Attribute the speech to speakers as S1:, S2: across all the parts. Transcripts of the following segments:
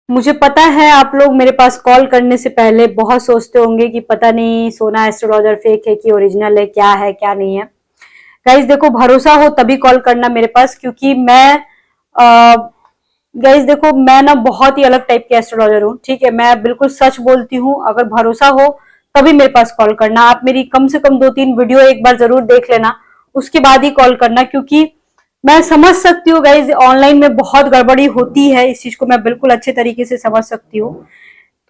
S1: मुझे पता है आप लोग मेरे पास कॉल करने से पहले बहुत सोचते होंगे कि पता नहीं सोना एस्ट्रोलॉजर फेक है कि ओरिजिनल है क्या नहीं है। गाइज देखो, भरोसा हो तभी कॉल करना मेरे पास, क्योंकि मैं गाइज देखो, मैं ना बहुत ही अलग टाइप की एस्ट्रोलॉजर हूँ। ठीक है, मैं बिल्कुल सच बोलती हूँ। अगर भरोसा हो तभी मेरे पास कॉल करना। आप मेरी कम से कम 2-3 वीडियो एक बार जरूर देख लेना, उसके बाद ही कॉल करना, क्योंकि मैं समझ सकती हूँ गाइज ऑनलाइन में बहुत गड़बड़ी होती है। इस चीज को मैं बिल्कुल अच्छे तरीके से समझ सकती हूँ।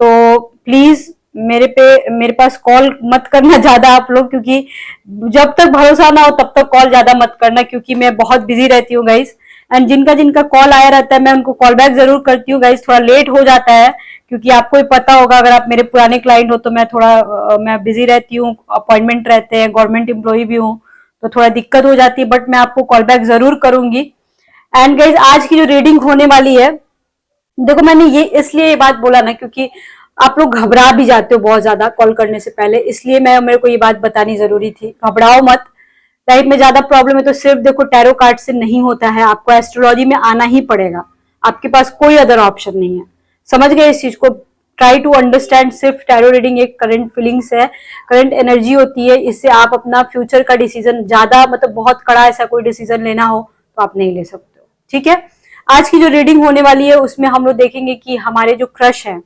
S1: तो प्लीज मेरे पास कॉल मत करना ज्यादा आप लोग, क्योंकि जब तक भरोसा ना हो तब तक कॉल ज्यादा मत करना, क्योंकि मैं बहुत बिजी रहती हूँ गाइज। एंड जिनका जिनका कॉल आया रहता है मैं उनको कॉल बैक जरूर करती हूँ गाइज। थोड़ा लेट हो जाता है, क्योंकि आपको ही पता होगा, अगर आप मेरे पुराने क्लाइंट हो तो मैं थोड़ा मैं बिजी रहती हूँ, अपॉइंटमेंट रहते हैं, गवर्नमेंट एम्प्लॉय भी हूँ, तो थोड़ा दिक्कत हो जाती है। बट मैं आपको कॉल बैक जरूर करूंगी। एंड गाइज आज की जो रीडिंग होने वाली है, देखो मैंने ये इसलिए ये बात बोला ना, क्योंकि आप लोग घबरा भी जाते हो बहुत ज्यादा कॉल करने से पहले, इसलिए मेरे को ये बात बतानी जरूरी थी। घबराओ मत। लाइफ में ज्यादा प्रॉब्लम है तो सिर्फ देखो टैरो कार्ड से नहीं होता है, आपको एस्ट्रोलॉजी में आना ही पड़ेगा। आपके पास कोई अदर ऑप्शन नहीं है। समझ गए इस चीज को? Try to understand. सिर्फ टैरो रीडिंग एक करंट फीलिंग्स है, करंट एनर्जी होती है। इससे आप अपना फ्यूचर का डिसीजन ज्यादा मतलब बहुत कड़ा ऐसा कोई डिसीजन लेना हो तो आप नहीं ले सकते हो। ठीक है, आज की जो रीडिंग होने वाली है उसमें हम लोग देखेंगे कि हमारे जो क्रश है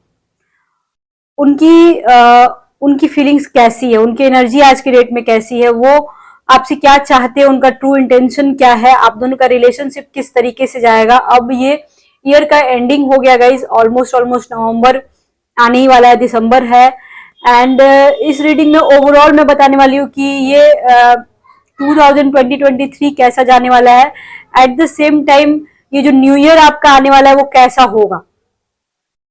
S1: उनकी फीलिंग्स कैसी है, उनकी एनर्जी आज की डेट में कैसी है, वो आपसे क्या चाहते हैं, उनका ट्रू इंटेंशन क्या है, आप दोनों का रिलेशनशिप किस तरीके से जाएगा। अब ये ईयर का एंडिंग हो गया गाइज, ऑलमोस्ट नवंबर आने ही वाला है, दिसंबर है। एंड इस रीडिंग में ओवरऑल मैं बताने वाली हूँ कि ये 2023 कैसा जाने वाला है। एट द सेम टाइम ये जो न्यू ईयर आपका आने वाला है वो कैसा होगा,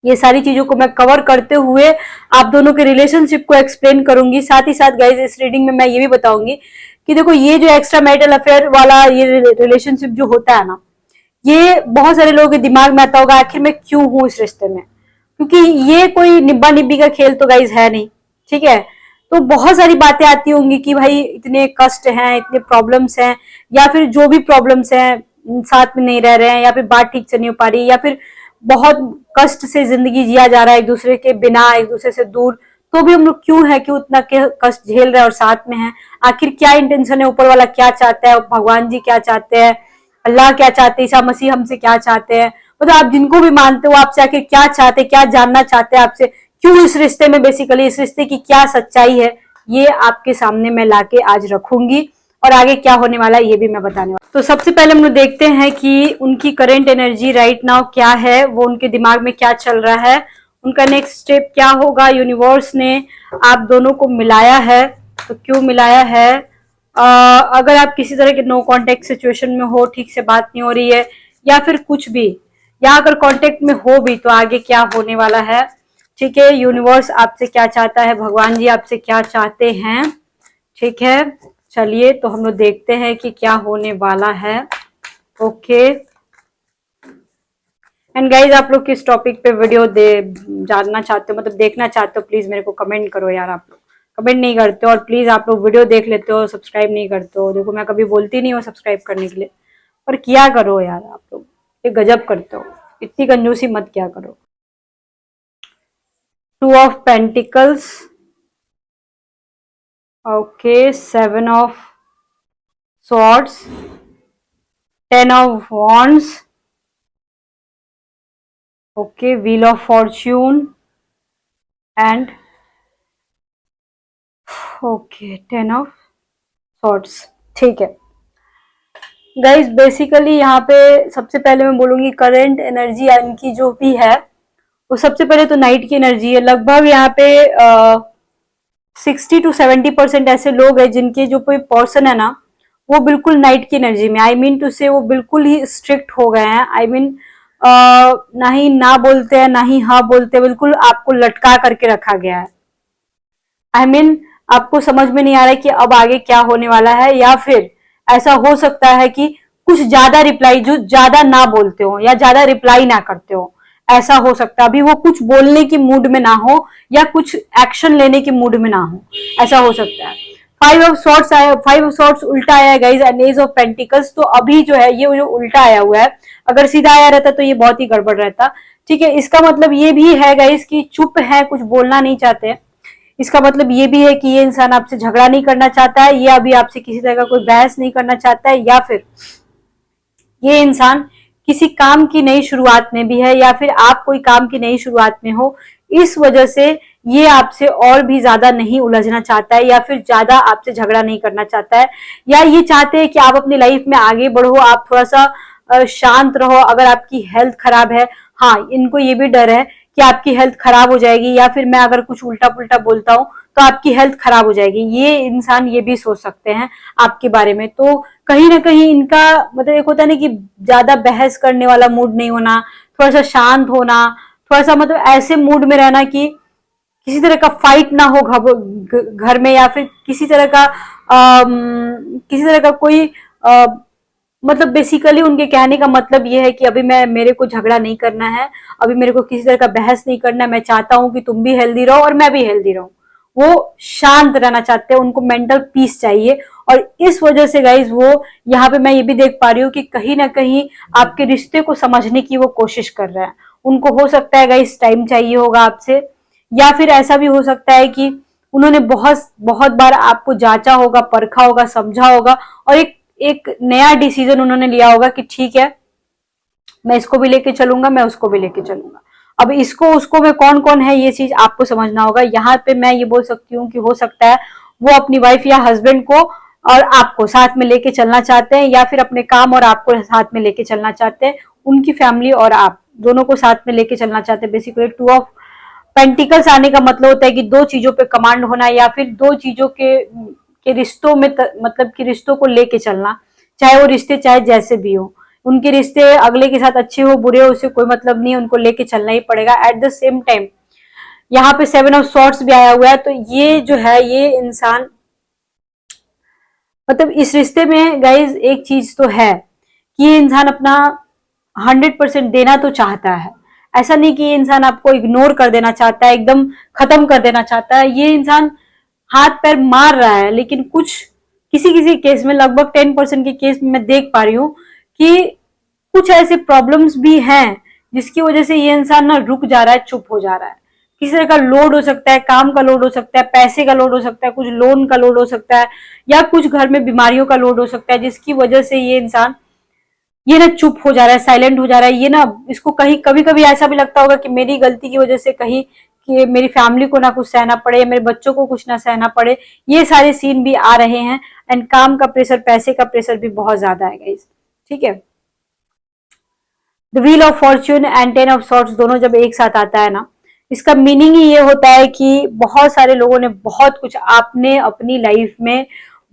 S1: ये सारी चीजों को मैं कवर करते हुए आप दोनों के रिलेशनशिप को एक्सप्लेन करूंगी। साथ ही साथ गाइज इस रीडिंग में मैं ये भी बताऊंगी कि देखो ये जो एक्स्ट्रा मैरिटल अफेयर वाला ये रिलेशनशिप जो होता है ना, ये बहुत सारे लोगों के दिमाग में आता होगा आखिर मैं क्यों हूं इस रिश्ते में, क्योंकि ये कोई निब्बा निब्बी का खेल तो गाइज है नहीं। ठीक है, तो बहुत सारी बातें आती होंगी कि भाई इतने कष्ट हैं, इतने प्रॉब्लम्स हैं, या फिर जो भी प्रॉब्लम्स हैं, साथ में नहीं रह रहे हैं, या फिर बात ठीक से नहीं हो पा रही, या फिर बहुत कष्ट से जिंदगी जिया जा रहा है एक दूसरे के बिना, एक दूसरे से दूर, तो भी हम लोग क्यों है, क्यों उतना कष्ट झेल रहे हैं और साथ में हैं। आखिर क्या इंटेंशन है, ऊपर वाला क्या चाहता है, भगवान जी क्या चाहते हैं, अल्लाह क्या चाहते हैं, ईसा मसीह हमसे क्या चाहते हैं, मतलब आप जिनको भी मानते हो आपसे आखिर क्या चाहते हैं, क्या जानना चाहते हैं आपसे, क्यों इस रिश्ते में, बेसिकली इस रिश्ते की क्या सच्चाई है, ये आपके सामने मैं लाके आज रखूंगी। और आगे क्या होने वाला है ये भी मैं बताने वाला। तो सबसे पहले हम लोग देखते हैं कि उनकी करंट एनर्जी राइट नाउ क्या है, वो उनके दिमाग में क्या चल रहा है, उनका नेक्स्ट स्टेप क्या होगा। यूनिवर्स ने आप दोनों को मिलाया है तो क्यों मिलाया है, अगर आप किसी तरह के नो कांटेक्ट सिचुएशन में हो, ठीक से बात नहीं हो रही है, या फिर कुछ भी, या अगर कांटेक्ट में हो भी तो आगे क्या होने वाला है। ठीक है, यूनिवर्स आपसे क्या चाहता है, भगवान जी आपसे क्या चाहते हैं। ठीक है, चलिए तो हम लोग देखते हैं कि क्या होने वाला है। ओके, एंड गाइज आप लोग किस टॉपिक पे वीडियो जानना चाहते हो, मतलब देखना चाहते हो, प्लीज मेरे को कमेंट करो यार। आप लोग कमेंट नहीं करते हो, और प्लीज आप लोग वीडियो देख लेते हो, सब्सक्राइब नहीं करते हो। देखो मैं कभी बोलती नहीं हूँ सब्सक्राइब करने के लिए, पर किया करो यार। आप लोग ये गजब करते हो, इतनी कंजूसी मत किया करो। 2 of pentacles, okay, 7 of swords, 10 of wands, okay, wheel of fortune, and okay 10 of swords. ठीक है गाइज, बेसिकली यहाँ पे सबसे पहले मैं बोलूंगी करंट एनर्जी इनकी जो भी है वो सबसे पहले तो नाइट की एनर्जी है। लगभग यहाँ पे 60-70% ऐसे लोग हैं जिनके जो कोई पर्सन है ना वो बिल्कुल नाइट की एनर्जी में, आई मीन टू से वो बिल्कुल ही स्ट्रिक्ट हो गए हैं। आई मीन ना ही ना बोलते हैं ना ही हाँ बोलते हैं, बिल्कुल आपको लटका करके रखा गया है। आई मीन आपको समझ में नहीं आ रहा है कि अब आगे क्या होने वाला है, या फिर ऐसा हो सकता है कि कुछ ज्यादा रिप्लाई, जो ज्यादा ना बोलते हो या ज्यादा रिप्लाई ना करते हो, ऐसा हो सकता है। अभी वो कुछ बोलने की मूड में ना हो या कुछ एक्शन लेने की मूड में ना हो, ऐसा हो सकता है। 5 ऑफ सॉर्ड्स आया, 5 ऑफ सॉर्ड्स उल्टा आया guys, and ace of pentacles. तो अभी जो है ये जो उल्टा आया हुआ है, अगर सीधा आया रहता तो ये बहुत ही गड़बड़ रहता। ठीक है, इसका मतलब ये भी है गाइस कि चुप है, कुछ बोलना नहीं चाहते। इसका मतलब ये भी है कि ये इंसान आपसे झगड़ा नहीं करना चाहता है, या अभी आपसे किसी तरह का कोई बहस नहीं करना चाहता है, या फिर ये इंसान किसी काम की नई शुरुआत में भी है, या फिर आप कोई काम की नई शुरुआत में हो, इस वजह से ये आपसे और भी ज्यादा नहीं उलझना चाहता है, या फिर ज्यादा आपसे झगड़ा नहीं करना चाहता है, या ये चाहते हैं कि आप अपनी लाइफ में आगे बढ़ो, आप थोड़ा सा शांत रहो। अगर आपकी हेल्थ खराब है, हाँ, इनको ये भी डर है कि आपकी हेल्थ खराब हो जाएगी, या फिर मैं अगर कुछ उल्टा पुल्टा बोलता हूँ तो आपकी हेल्थ खराब हो जाएगी। ये इंसान ये भी सोच सकते हैं आपके बारे में। तो कहीं ना कहीं इनका मतलब एक होता है ना कि ज्यादा बहस करने वाला मूड नहीं होना, थोड़ा सा शांत होना, थोड़ा सा मतलब ऐसे मूड में रहना कि किसी तरह का फाइट ना हो घर में, या फिर किसी तरह का किसी तरह का कोई मतलब बेसिकली उनके कहने का मतलब ये है कि अभी मेरे को झगड़ा नहीं करना है, अभी मेरे को किसी तरह का बहस नहीं करना है, मैं चाहता हूं कि तुम भी हेल्दी रहो और मैं भी हेल्दी रहूं। वो शांत रहना चाहते हैं, उनको मेंटल पीस चाहिए। और इस वजह से गाइज वो यहाँ पे मैं ये भी देख पा रही हूँ कि कहीं ना कहीं आपके रिश्ते को समझने की वो कोशिश कर रहे हैं। उनको हो सकता है गाइज टाइम चाहिए होगा आपसे, या फिर ऐसा भी हो सकता है कि उन्होंने बहुत बहुत बार आपको जांचा होगा, परखा होगा, समझा होगा, और एक एक नया डिसीजन उन्होंने लिया होगा कि ठीक है, मैं इसको भी लेके चलूंगा, मैं उसको भी लेके चलूंगा। अब इसको उसको में कौन कौन है, ये चीज आपको समझना होगा। यहाँ पे मैं ये बोल सकती हूँ कि हो सकता है वो अपनी वाइफ या हस्बैंड को और आपको साथ में लेके चलना चाहते हैं, या फिर अपने काम और आपको साथ में लेके चलना चाहते हैं। उनकी फैमिली और आप दोनों को साथ में लेके चलना चाहते हैं। बेसिकली 2 ऑफ पेंटिकल्स आने का मतलब होता है कि 2 चीजों पे कमांड होना, या फिर 2 चीजों के रिश्तों में मतलब कि रिश्तों को लेके चलना, चाहे वो रिश्ते चाहे जैसे भी हो। उनके रिश्ते अगले के साथ अच्छे हो बुरे हो उससे कोई मतलब नहीं, उनको लेके चलना ही पड़ेगा। एट द सेम टाइम यहाँ पे 7 ऑफ सॉर्ट्स भी आया हुआ है, तो ये जो है ये इंसान मतलब इस रिश्ते में गाइज एक चीज तो है कि ये इंसान अपना 100% देना तो चाहता है। ऐसा नहीं कि ये इंसान आपको इग्नोर कर देना चाहता है, एकदम खत्म कर देना चाहता है। ये इंसान हाथ पैर मार रहा है, लेकिन कुछ किसी किसी केस में, लगभग 10% के केस में मैं देख पा रही हूँ कि कुछ ऐसे प्रॉब्लम्स भी हैं जिसकी वजह से ये इंसान ना रुक जा रहा है, चुप हो जा रहा है। किसी तरह का लोड हो सकता है, काम का लोड हो सकता है, पैसे का लोड हो सकता है, कुछ लोन का लोड हो सकता है, या कुछ घर में बीमारियों का लोड हो सकता है, जिसकी वजह से ये इंसान ये ना चुप हो जा रहा है, साइलेंट हो जा रहा है। ये ना इसको कहीं कभी कभी ऐसा भी लगता होगा कि मेरी गलती की वजह से कहीं कि मेरी फैमिली को ना कुछ सहना पड़े, या मेरे बच्चों को कुछ ना सहना पड़े। ये सारे सीन भी आ रहे हैं। एंड काम का प्रेशर, पैसे का प्रेशर भी बहुत ज्यादा है गाइस, ठीक है। The wheel of fortune and 10 of swords दोनों जब एक साथ आता है ना, इसका मीनिंग ही ये होता है कि बहुत सारे लोगों ने बहुत कुछ, आपने अपनी लाइफ में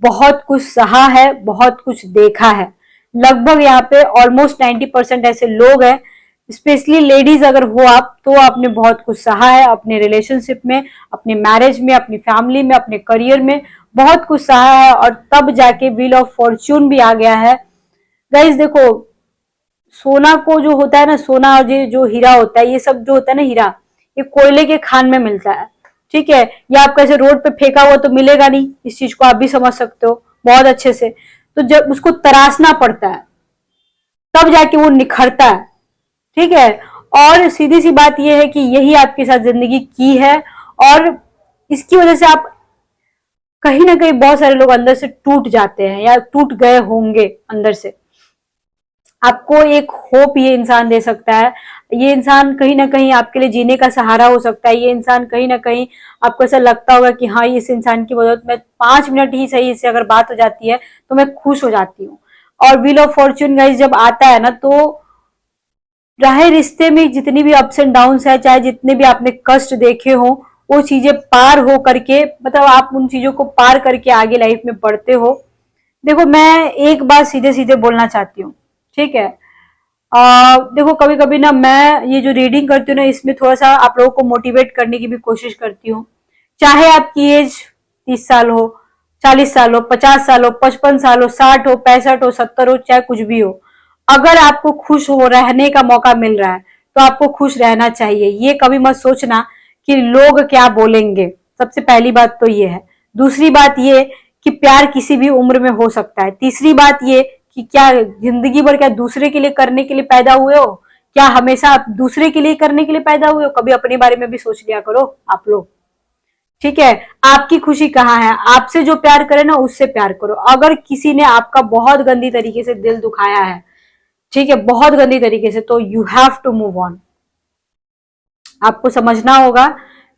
S1: बहुत कुछ सहा है, बहुत कुछ देखा है। लगभग यहाँ पे ऑलमोस्ट 90% ऐसे लोग हैं, स्पेशली लेडीज अगर हो आप, तो आपने बहुत कुछ सहा है अपने रिलेशनशिप में, अपने मैरिज में, अपनी फैमिली में, अपने करियर में बहुत कुछ सहा है, और तब जाके व्हील ऑफ फॉर्च्यून भी आ गया है। गाइज देखो, सोना को जो होता है ना, सोना और जो हीरा होता है, ये सब जो होता है ना हीरा, ये कोयले के खान में मिलता है, ठीक है। या आपको ऐसे रोड पे फेंका हुआ तो मिलेगा नहीं, इस चीज को आप भी समझ सकते हो बहुत अच्छे से। तो जब उसको तराशना पड़ता है तब जाके वो निखरता है, ठीक है। और सीधी सी बात यह है कि यही आपके साथ जिंदगी की है, और इसकी वजह से आप कहीं ना कहीं बहुत सारे लोग अंदर से टूट जाते हैं, या टूट गए होंगे अंदर से। आपको एक होप ये इंसान दे सकता है। ये इंसान कहीं ना कहीं आपके लिए जीने का सहारा हो सकता है। ये इंसान कहीं ना कहीं आपको ऐसा लगता होगा कि हाँ, इस इंसान की वजह मैं 5 मिनट ही सही इससे अगर बात हो जाती है तो मैं खुश हो जाती हूँ। और व्हील ऑफ फॉर्च्यून गाइस जब आता है ना, तो चाहे रिश्ते में जितनी भी अप्स एंड डाउन है, चाहे जितने भी आपने कष्ट देखे हो, वो चीजें पार हो करके, मतलब आप उन चीजों को पार करके आगे लाइफ में बढ़ते हो। देखो, मैं एक बात सीधे सीधे बोलना चाहती हूँ, ठीक है। देखो, कभी कभी ना मैं ये जो रीडिंग करती हूँ ना, इसमें थोड़ा सा आप लोगों को मोटिवेट करने की भी कोशिश करती हूँ। चाहे आपकी एज 30 साल हो, 40 साल हो, 50 साल हो, 55 साल हो, 60 हो, 65 हो, 70 हो, चाहे कुछ भी हो, अगर आपको खुश हो रहने का मौका मिल रहा है तो आपको खुश रहना चाहिए। ये कभी मत सोचना कि लोग क्या बोलेंगे। सबसे पहली बात तो ये है। दूसरी बात ये कि प्यार किसी भी उम्र में हो सकता है। तीसरी बात ये कि क्या जिंदगी भर क्या दूसरे के लिए करने के लिए पैदा हुए हो? क्या हमेशा आप दूसरे के लिए करने के लिए पैदा हुए हो? कभी अपने बारे में भी सोच लिया करो आप लोग। ठीक है, आपकी खुशी कहाँ है? आपसे जो प्यार करे ना उससे प्यार करो। अगर किसी ने आपका बहुत गंदी तरीके से दिल दुखाया है, ठीक है, बहुत गंदी तरीके से, तो you have to move on. आपको समझना होगा।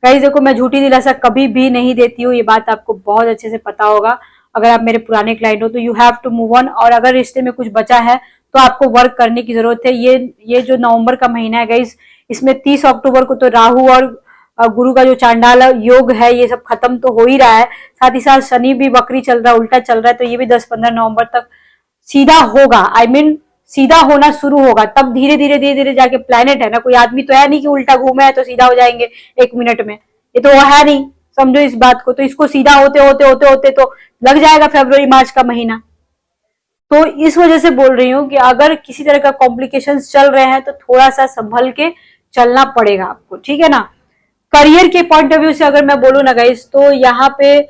S1: गाइस देखो, मैं झूठी दिलासा कभी भी नहीं देती हूँ, ये बात आपको बहुत अच्छे से पता होगा। अगर आप मेरे पुराने क्लाइंट हो तो you have to move on. और अगर रिश्ते में कुछ बचा है तो आपको वर्क करने की जरूरत है। ये जो नवंबर का महीना है गाइस, इसमें 30 अक्टूबर को तो राहु और गुरु का जो चांडाल योग है ये सब खत्म तो हो ही रहा है। साथ ही साथ शनि भी वक्री चल रहा है, उल्टा चल रहा है, तो ये भी 10-15 नवंबर तक सीधा होगा। आई मीन सीधा होना शुरू होगा, तब धीरे धीरे धीरे धीरे जाके प्लेनेट है ना, कोई आदमी तो है नहीं कि उल्टा घूमे है तो सीधा हो जाएंगे 1 मिनट में, ये तो वो है नहीं। समझो इस बात को। तो इसको सीधा होते होते होते होते तो लग जाएगा फरवरी मार्च का महीना। तो इस वजह से बोल रही हूँ कि अगर किसी तरह का कॉम्प्लिकेशंस चल रहे हैं तो थोड़ा सा संभल के चलना पड़ेगा आपको, ठीक है ना। करियर के पॉइंट ऑफ व्यू से अगर मैं बोलूँ ना गाइस, तो यहाँ पे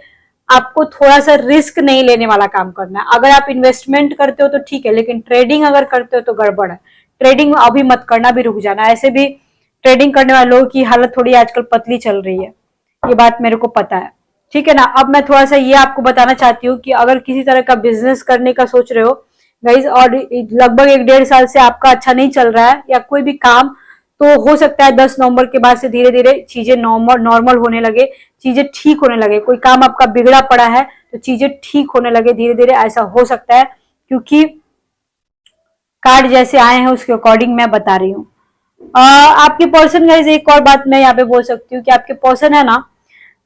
S1: आपको थोड़ा सा रिस्क नहीं लेने वाला काम करना है। अगर आप इन्वेस्टमेंट करते हो तो ठीक है, लेकिन ट्रेडिंग अगर करते हो तो गड़बड़ है। ट्रेडिंग अभी मत करना, भी रुक जाना। ऐसे भी ट्रेडिंग करने वाले लोगों की हालत थोड़ी आजकल पतली चल रही है, ये बात मेरे को पता है, ठीक है ना। अब मैं थोड़ा सा ये आपको बताना चाहती हूँ कि अगर किसी तरह का बिजनेस करने का सोच रहे हो गाइज, और लगभग 1-1.5 साल से आपका अच्छा नहीं चल रहा है या कोई भी काम, तो हो सकता है 10 नवंबर के बाद से धीरे धीरे चीजें नॉर्मल होने लगे, चीजें ठीक होने लगे। कोई काम आपका बिगड़ा पड़ा है तो चीजें ठीक होने लगे धीरे धीरे, ऐसा हो सकता है, क्योंकि कार्ड जैसे आए हैं उसके अकॉर्डिंग मैं बता रही हूँ। आपके पर्सन गाइज, एक और बात मैं यहाँ पे बोल सकती हूँ कि आपके पर्सन है ना,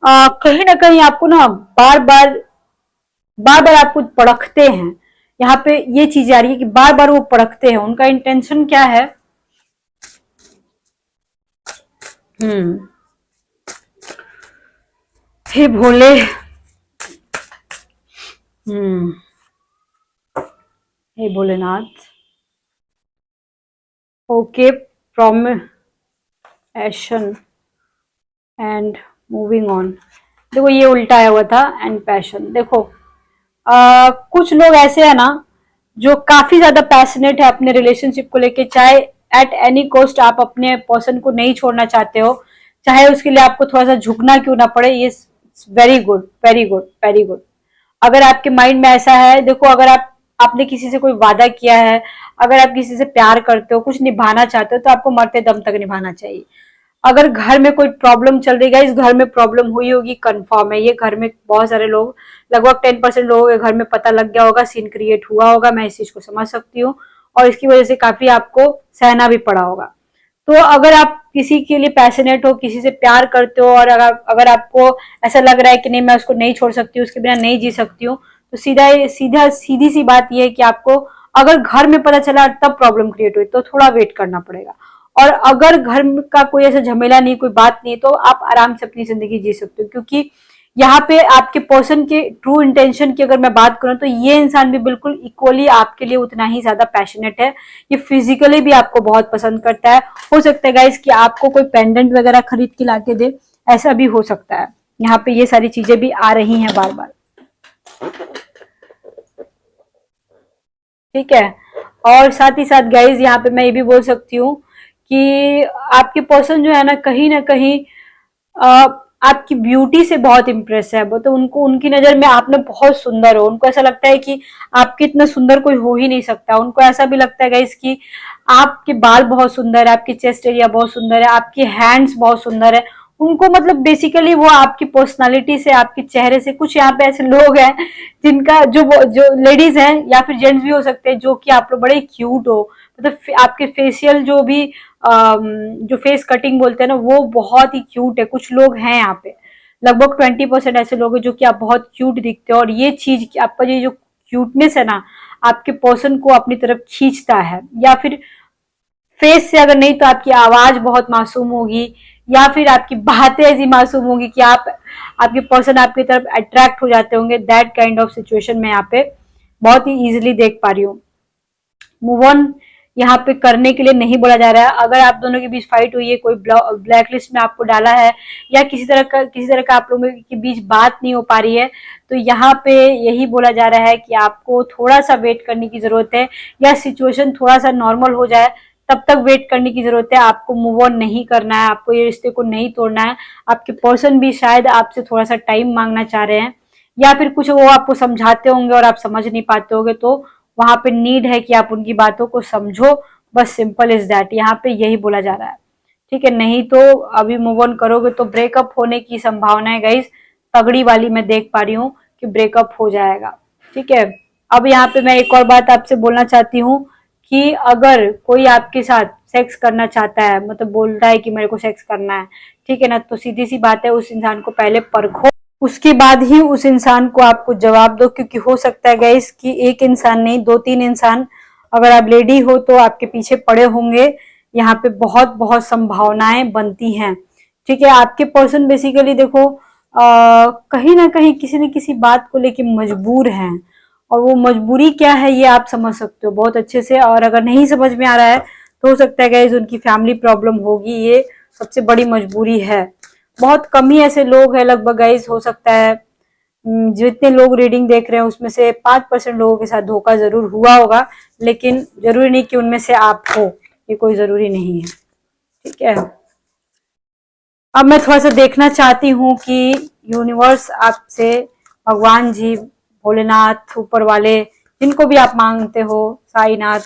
S1: कहीं ना कहीं आपको ना बार बार आपको परखते हैं। यहाँ पे ये चीज आ रही है कि बार बार वो परखते हैं। उनका इंटेंशन क्या है? हे भोले, हे Bholenath. Okay, promotion and moving on. देखो ये उल्टा आया हुआ था, एंड पैशन। देखो कुछ लोग ऐसे है ना जो काफी ज्यादा पैशनेट है अपने रिलेशनशिप को लेके, चाहे एट एनी कॉस्ट आप अपने पर्सन को नहीं छोड़ना चाहते हो, चाहे उसके लिए आपको थोड़ा सा झुकना क्यों ना पड़े। ये very good, very good, very good. अगर आपके माइंड में ऐसा है, देखो अगर आपने किसी से कोई वादा किया है, अगर आप किसी से प्यार करते हो, कुछ निभाना चाहते हो, तो आपको मरते दम तक निभाना चाहिए। अगर घर में कोई प्रॉब्लम चल रही है, इस घर में प्रॉब्लम हुई होगी, कंफर्म है। ये घर में बहुत सारे लोग, लगभग 10% लोगों के घर में पता लग गया होगा, सीन क्रिएट हुआ होगा, मैं इस चीज को समझ सकती हूँ। और इसकी वजह से काफी आपको सहना भी पड़ा होगा। तो अगर आप किसी के लिए पैशनेट हो, किसी से प्यार करते हो, और अगर आपको ऐसा लग रहा है कि नहीं मैं उसको नहीं छोड़ सकती हूँ, उसके बिना नहीं जी सकती हूँ, तो सीधी सी बात यह है कि आपको अगर घर में पता चला तब प्रॉब्लम क्रिएट हुई तो थोड़ा वेट करना पड़ेगा। और अगर घर का कोई ऐसा झमेला नहीं, कोई बात नहीं, तो आप आराम से अपनी जिंदगी जी सकते हो। क्योंकि यहाँ पे आपके पर्सन के ट्रू इंटेंशन की अगर मैं बात करूं तो ये इंसान भी बिल्कुल इक्वली आपके लिए उतना ही ज्यादा पैशनेट है। ये फिजिकली भी आपको बहुत पसंद करता है। हो सकता है गाइस कि आपको कोई पेंडेंट वगैरह खरीद के लाके दे, ऐसा भी हो सकता है। यहाँ पे ये सारी चीजें भी आ रही हैं बार बार, ठीक है। और साथ ही साथ गाइज यहाँ पे मैं ये भी बोल सकती हूँ कि आपके पर्सन जो है ना कहीं आपकी ब्यूटी से बहुत इम्प्रेस है। वो तो उनको, उनकी नजर में आप ना बहुत सुंदर हो। उनको ऐसा लगता है कि आपके इतना सुंदर कोई हो ही नहीं सकता। उनको ऐसा भी लगता है गाइस कि आपके बाल बहुत सुंदर है, आपकी चेस्ट एरिया बहुत सुंदर है, आपके हैंड्स बहुत सुंदर है। उनको मतलब बेसिकली वो आपकी पर्सनालिटी से, आपके चेहरे से, कुछ यहाँ पे ऐसे लोग हैं जिनका जो लेडीज हैं या फिर जेंट्स भी हो सकते हैं, जो कि आप लोग बड़े क्यूट हो। मतलब आपके फेशियल जो भी जो फेस कटिंग बोलते हैं ना, वो बहुत ही क्यूट है। कुछ लोग हैं यहाँ पे, लगभग 20% ऐसे लोग हैं जो कि आप बहुत क्यूट दिखते हो। और ये चीज, आपका ये जो क्यूटनेस है ना, आपके पर्सन को अपनी तरफ खींचता है। या फिर फेस से अगर नहीं तो आपकी आवाज बहुत मासूम होगी, या फिर आपकी बातें ऐसी मासूम होगी कि आपके पर्सन आपकी तरफ अट्रैक्ट हो जाते होंगे। दैट काइंड ऑफ सिचुएशन में यहाँ पे बहुत ही इजिली देख पा रही हूँ। मूव ऑन यहाँ पे करने के लिए नहीं बोला जा रहा है। अगर आप दोनों के बीच फाइट हुई है, कोई ब्लैक लिस्ट में आपको डाला है, या किसी तरह का आप लोगों के बीच बात नहीं हो पा रही है, तो यहाँ पे यही बोला जा रहा है कि आपको थोड़ा सा वेट करने की जरूरत है, या सिचुएशन थोड़ा सा नॉर्मल हो जाए तब तक वेट करने की जरूरत है। आपको मूव ऑन नहीं करना है, आपको ये रिश्ते को नहीं तोड़ना है। आपके पर्सन भी शायद आपसे थोड़ा सा टाइम मांगना चाह रहे हैं, या फिर कुछ वो आपको समझाते होंगे और आप समझ नहीं पाते होंगे, तो वहां पे नीड है कि आप उनकी बातों को समझो। बस सिंपल इज दैट, यहाँ पे यही बोला जा रहा है, ठीक है। नहीं तो अभी मूव ऑन करोगे तो ब्रेकअप होने की संभावना है गाइस, तगड़ी वाली मैं देख पा रही हूँ कि ब्रेकअप हो जाएगा, ठीक है। अब यहाँ पे मैं एक और बात आपसे बोलना चाहती हूँ कि अगर कोई आपके साथ सेक्स करना चाहता है, मतलब बोल रहा है कि मेरे को सेक्स करना है, ठीक है ना, तो सीधी सी बात है, उस इंसान को पहले परखो, उसके बाद ही उस इंसान को आपको जवाब दो। क्योंकि हो सकता है गाइस कि एक इंसान नहीं, 2-3 इंसान, अगर आप लेडी हो तो आपके पीछे पड़े होंगे। यहाँ पे बहुत बहुत संभावनाएं बनती हैं, ठीक है। आपके पर्सन बेसिकली देखो कहीं ना कहीं किसी न किसी बात को लेके मजबूर हैं, और वो मजबूरी क्या है ये आप समझ सकते हो बहुत अच्छे से। और अगर नहीं समझ में आ रहा है तो हो सकता है गाइस उनकी फैमिली प्रॉब्लम होगी, ये सबसे बड़ी मजबूरी है। बहुत कम ही ऐसे लोग हैं, लगभग गाइस हो सकता है जितने लोग रीडिंग देख रहे हैं उसमें से 5% लोगों के साथ धोखा जरूर हुआ होगा, लेकिन जरूरी नहीं कि उनमें से आप हो, ये कोई जरूरी नहीं है, ठीक है। अब मैं थोड़ा सा देखना चाहती हूँ कि यूनिवर्स आपसे, भगवान जी, भोलेनाथ, ऊपर वाले, जिनको भी आप मांगते हो, साईनाथ,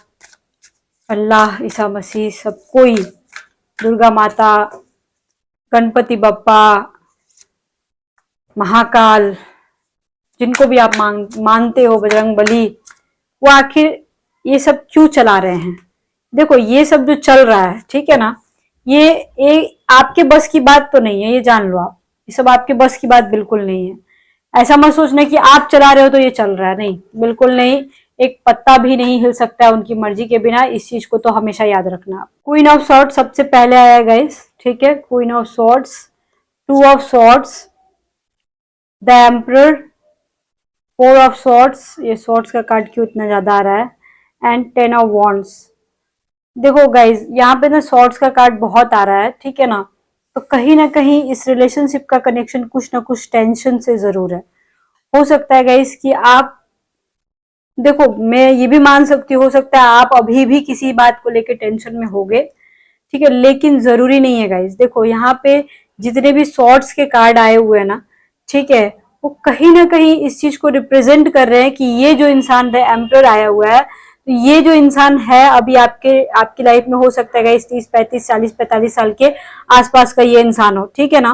S1: अल्लाह, ईसा मसीह, सब कोई, दुर्गा माता, गणपति बप्पा, महाकाल, जिनको भी आप मानते हो, बजरंग बली, वो आखिर ये सब क्यों चला रहे हैं। देखो ये सब जो चल रहा है, ठीक है ना, ये आपके बस की बात तो नहीं है, ये जान लो आप, ये सब आपके बस की बात बिल्कुल नहीं है। ऐसा मत सोचना कि आप चला रहे हो तो ये चल रहा है, नहीं, बिल्कुल नहीं। एक पत्ता भी नहीं हिल सकता है उनकी मर्जी के बिना, इस चीज को तो हमेशा याद रखना आप। क्वीन ऑफ सॉर्ड्स सबसे पहले आया गाइस, ठीक है, queen of swords, 2 of swords, the emperor, 4 of swords, ये सॉर्ड्स का कार्ड क्यों इतना ज्यादा आ रहा है, एंड 10 ऑफ वॉन्ड्स। देखो गाइज यहाँ पे ना सॉर्ड्स का कार्ड बहुत आ रहा है, ठीक है ना, तो कहीं ना कहीं इस रिलेशनशिप का कनेक्शन कुछ ना कुछ टेंशन से जरूर है। हो सकता है गाइज कि आप, देखो मैं ये भी मान सकती हूँ, हो सकता है आप अभी भी किसी बात को लेकर टेंशन में होगे, ठीक है, लेकिन जरूरी नहीं है गाइज। देखो यहाँ पे जितने भी सॉर्ड्स के कार्ड आए हुए हैं ना, ठीक है, वो कहीं ना कहीं इस चीज को रिप्रेजेंट कर रहे हैं कि ये जो इंसान द एम्परर आया हुआ है, तो ये जो इंसान है अभी आपकी लाइफ में, हो सकता है गाइज 30, 35, 40, 45 साल के आसपास का ये इंसान हो, ठीक है ना।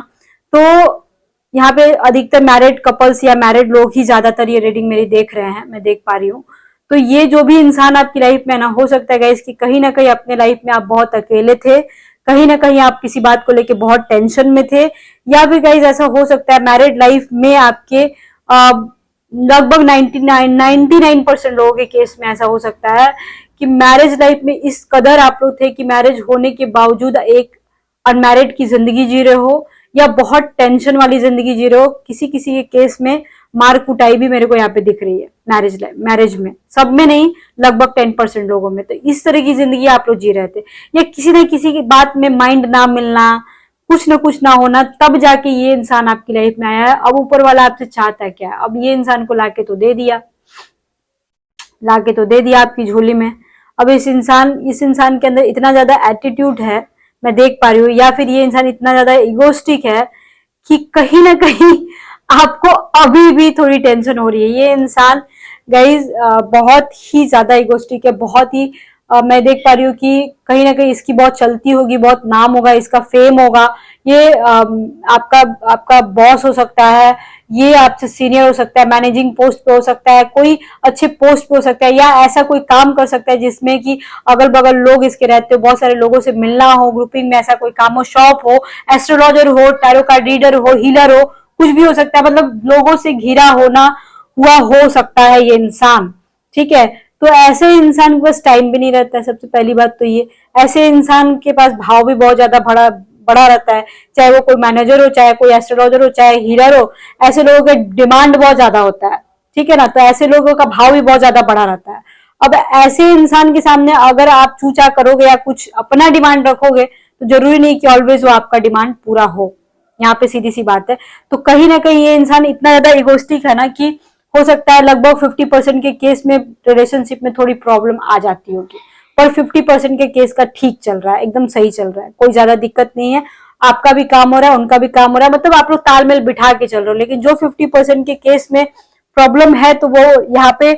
S1: तो यहाँ पे अधिकतर मैरिड कपल्स या मैरिड लोग ही ज्यादातर ये रीडिंग मेरी देख रहे हैं, मैं देख पा रही हूँ। तो ये जो भी इंसान आपकी लाइफ में ना, हो सकता है गाइस कि कहीं ना कहीं अपने लाइफ में आप बहुत अकेले थे, कहीं ना कहीं आप किसी बात को लेके बहुत टेंशन में थे, या फिर गाइस ऐसा हो सकता है मैरिड लाइफ में आपके लगभग 99% लोगों के केस में ऐसा हो सकता है कि मैरिज लाइफ में इस कदर आप लोग थे कि मैरिज होने के बावजूद एक अनमैरिड की जिंदगी जी रहे हो, या बहुत टेंशन वाली जिंदगी जी रहे हो। किसी किसी के केस में मार कुटाई भी मेरे को यहाँ पे दिख रही है मैरिज में, सब में नहीं, लगभग 10% लोगों में। तो इस तरह की जिंदगी आप लोग जी रहे थे, या किसी न किसी की बात में माइंड ना मिलना, कुछ न कुछ ना होना, तब जाके ये इंसान आपकी लाइफ में आया है। अब ऊपर वाला आपसे चाहता है क्या, अब ये इंसान को लाके तो दे दिया, आपकी झोली में। अब इस इंसान के अंदर इतना ज्यादा एटीट्यूड है, मैं देख पा रही हूँ, या फिर ये इंसान इतना ज्यादा इगोस्टिक है कि कहीं ना कहीं आपको अभी भी थोड़ी टेंशन हो रही है। ये इंसान गाइज बहुत ही ज्यादा इगोस्टिक है, बहुत ही मैं देख पा रही हूँ कि कहीं ना कहीं इसकी बहुत चलती होगी, बहुत नाम होगा, इसका फेम होगा। ये आपका बॉस हो सकता है, ये आपसे सीनियर हो सकता है, मैनेजिंग पोस्ट पे हो सकता है, कोई अच्छे पोस्ट पे हो सकता है, या ऐसा कोई काम कर सकता है जिसमें कि अगल बगल लोग इसके रहते हो, बहुत सारे लोगों से मिलना हो, ग्रुपिंग में ऐसा कोई काम हो, शॉप हो, एस्ट्रोलॉजर हो, टैरो कार्ड रीडर हो, हीलर हो, कुछ भी हो सकता है, मतलब लोगों से घिरा हुआ हो सकता है ये इंसान, ठीक है। तो ऐसे इंसान के पास टाइम भी नहीं रहता है, सबसे पहली बात तो ये। ऐसे इंसान के पास भाव भी बहुत ज्यादा बड़ा रहता है, चाहे वो कोई मैनेजर हो, चाहे कोई एस्ट्रोलॉजर हो, चाहे हीलर हो, ऐसे लोगों का डिमांड बहुत ज्यादा होता है, ठीक है ना। तो ऐसे लोगों का भाव भी बहुत ज्यादा बड़ा रहता है। अब ऐसे इंसान के सामने अगर आप चूचा करोगे या कुछ अपना डिमांड रखोगे, तो जरूरी नहीं कि ऑलवेज वो आपका डिमांड पूरा हो, यहाँ पे सीधी सी बात है। तो कहीं ना कहीं ये इंसान इतना ज्यादा इगोस्टिक है ना कि हो सकता है लगभग 50% के केस में रिलेशनशिप में थोड़ी प्रॉब्लम आ जाती होगी। पर 50% के केस का ठीक चल रहा है, एकदम सही चल रहा है, कोई ज्यादा दिक्कत नहीं है। आपका भी काम हो रहा है, उनका भी काम हो रहा है, मतलब आप लोग तालमेल बिठा के चल रहे हो। लेकिन जो 50% के केस में प्रॉब्लम है, तो वो यहाँ पे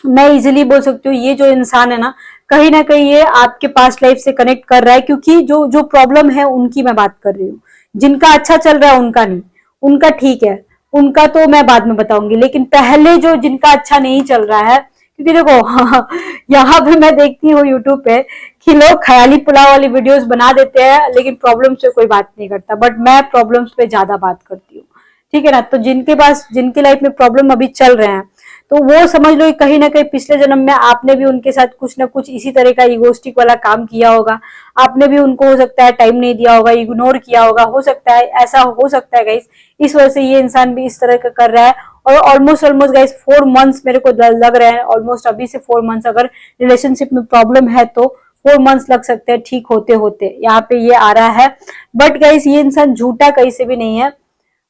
S1: मैं इजिली बोल सकती हूँ, ये जो इंसान है ना कहीं ये आपके पास्ट लाइफ से कनेक्ट कर रहा है, क्योंकि जो जो प्रॉब्लम है उनकी मैं बात कर रही हूँ। जिनका अच्छा चल रहा है उनका नहीं, उनका ठीक है, उनका तो मैं बाद में बताऊंगी। लेकिन पहले जो जिनका अच्छा नहीं चल रहा है, क्योंकि देखो हाँ, यहाँ पे मैं देखती हूँ यूट्यूब पे कि लोग ख्याली पुलाव वाली वीडियोस बना देते हैं, लेकिन प्रॉब्लम से कोई बात नहीं करता। बट मैं प्रॉब्लम्स पे ज्यादा बात करती हूँ, ठीक है ना। तो जिनके पास, जिनकी लाइफ में प्रॉब्लम अभी चल रहे हैं, तो वो समझ लो कि कहीं ना कहीं पिछले जन्म में आपने भी उनके साथ कुछ ना कुछ इसी तरह का इगोस्टिक वाला काम किया होगा। आपने भी उनको हो सकता है टाइम नहीं दिया होगा, इग्नोर किया होगा, हो सकता है, ऐसा हो सकता है गाइस। इस वजह से ये इंसान भी इस तरह का कर रहा है। और ऑलमोस्ट ऑलमोस्ट गाइस 4 मंथ्स मेरे को लग रहे हैं, ऑलमोस्ट अभी से 4 मंथ्स, अगर रिलेशनशिप में प्रॉब्लम है तो 4 मंथ्स लग सकते हैं ठीक होते होते, यहाँ पे ये आ रहा है। बट गाइस ये इंसान झूठा कहीं से भी नहीं है।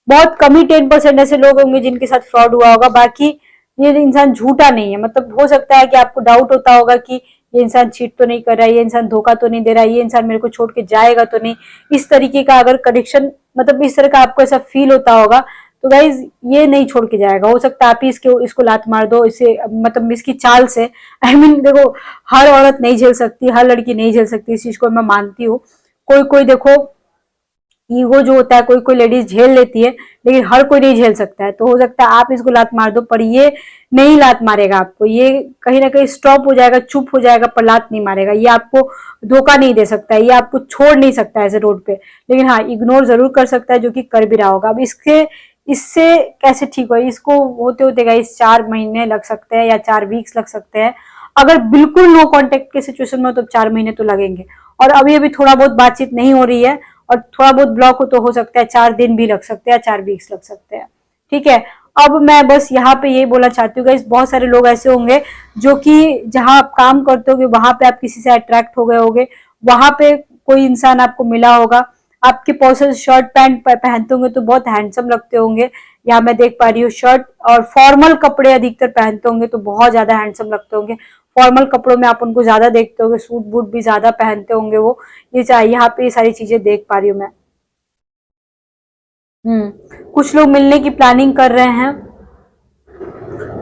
S1: बहुत कम ही 10% ऐसे लोग होंगे जिनके साथ फ्रॉड हुआ होगा, बाकी ये इंसान झूठा नहीं है। मतलब हो सकता है कि आपको डाउट होता होगा कि ये इंसान चीट तो नहीं कर रहा है, ये इंसान धोखा तो नहीं दे रहा है, ये इंसान मेरे को छोड़ के जाएगा तो नहीं, इस तरीके का अगर कनेक्शन, मतलब इस तरह का आपको ऐसा फील होता होगा, तो गाइज ये नहीं छोड़ के जाएगा। हो सकता है आप ही इसको लात मार दो, इसे मतलब इसकी चाल से आई मीन देखो, हर औरत नहीं झेल सकती, हर लड़की नहीं झेल सकती, इस चीज को मैं मानती हूँ। कोई कोई देखो ईगो जो होता है, कोई कोई लेडीज झेल लेती है, लेकिन हर कोई नहीं झेल सकता है। तो हो सकता है आप इसको लात मार दो, पर ये नहीं लात मारेगा आपको, ये कहीं ना कहीं स्टॉप हो जाएगा, चुप हो जाएगा, पर लात नहीं मारेगा। ये आपको धोखा नहीं दे सकता है, ये आपको छोड़ नहीं सकता है ऐसे रोड पे, लेकिन हाँ इग्नोर जरूर कर सकता है, जो कि कर भी रहा होगा। अब इसके इससे कैसे ठीक हो, इसको होते होते गाइस 4 महीने लग सकते हैं या 4 वीक्स लग सकते हैं। अगर बिल्कुल नो कांटेक्ट के सिचुएशन में तो 4 महीने तो लगेंगे। और अभी अभी थोड़ा बहुत बातचीत नहीं हो रही है और थोड़ा बहुत ब्लॉक हो, तो हो सकता है 4 दिन भी लग सकते हैं, 4 वीक्स लग सकते हैं, ठीक है। अब मैं बस यहाँ पे ये बोलना चाहती हूँ गाइस, बहुत सारे लोग ऐसे होंगे जो कि जहां आप काम करते होगे वहां पे आप किसी से अट्रैक्ट हो गए होगे, वहां पे कोई इंसान आपको मिला होगा, आपके पर्सन शर्ट पैंट पहनते होंगे तो बहुत हैंडसम लगते होंगे। यहाँ मैं देख पा रही हूँ शर्ट और फॉर्मल कपड़े अधिकतर पहनते होंगे तो बहुत ज्यादा हैंडसम लगते होंगे। फॉर्मल कपड़ों में आप उनको ज्यादा देखते होंगे, सूट बूट भी ज्यादा पहनते होंगे वो। ये चाहिए, यहाँ पे ये सारी चीजें देख पा रही हूँ मैं। कुछ लोग मिलने की प्लानिंग कर रहे हैं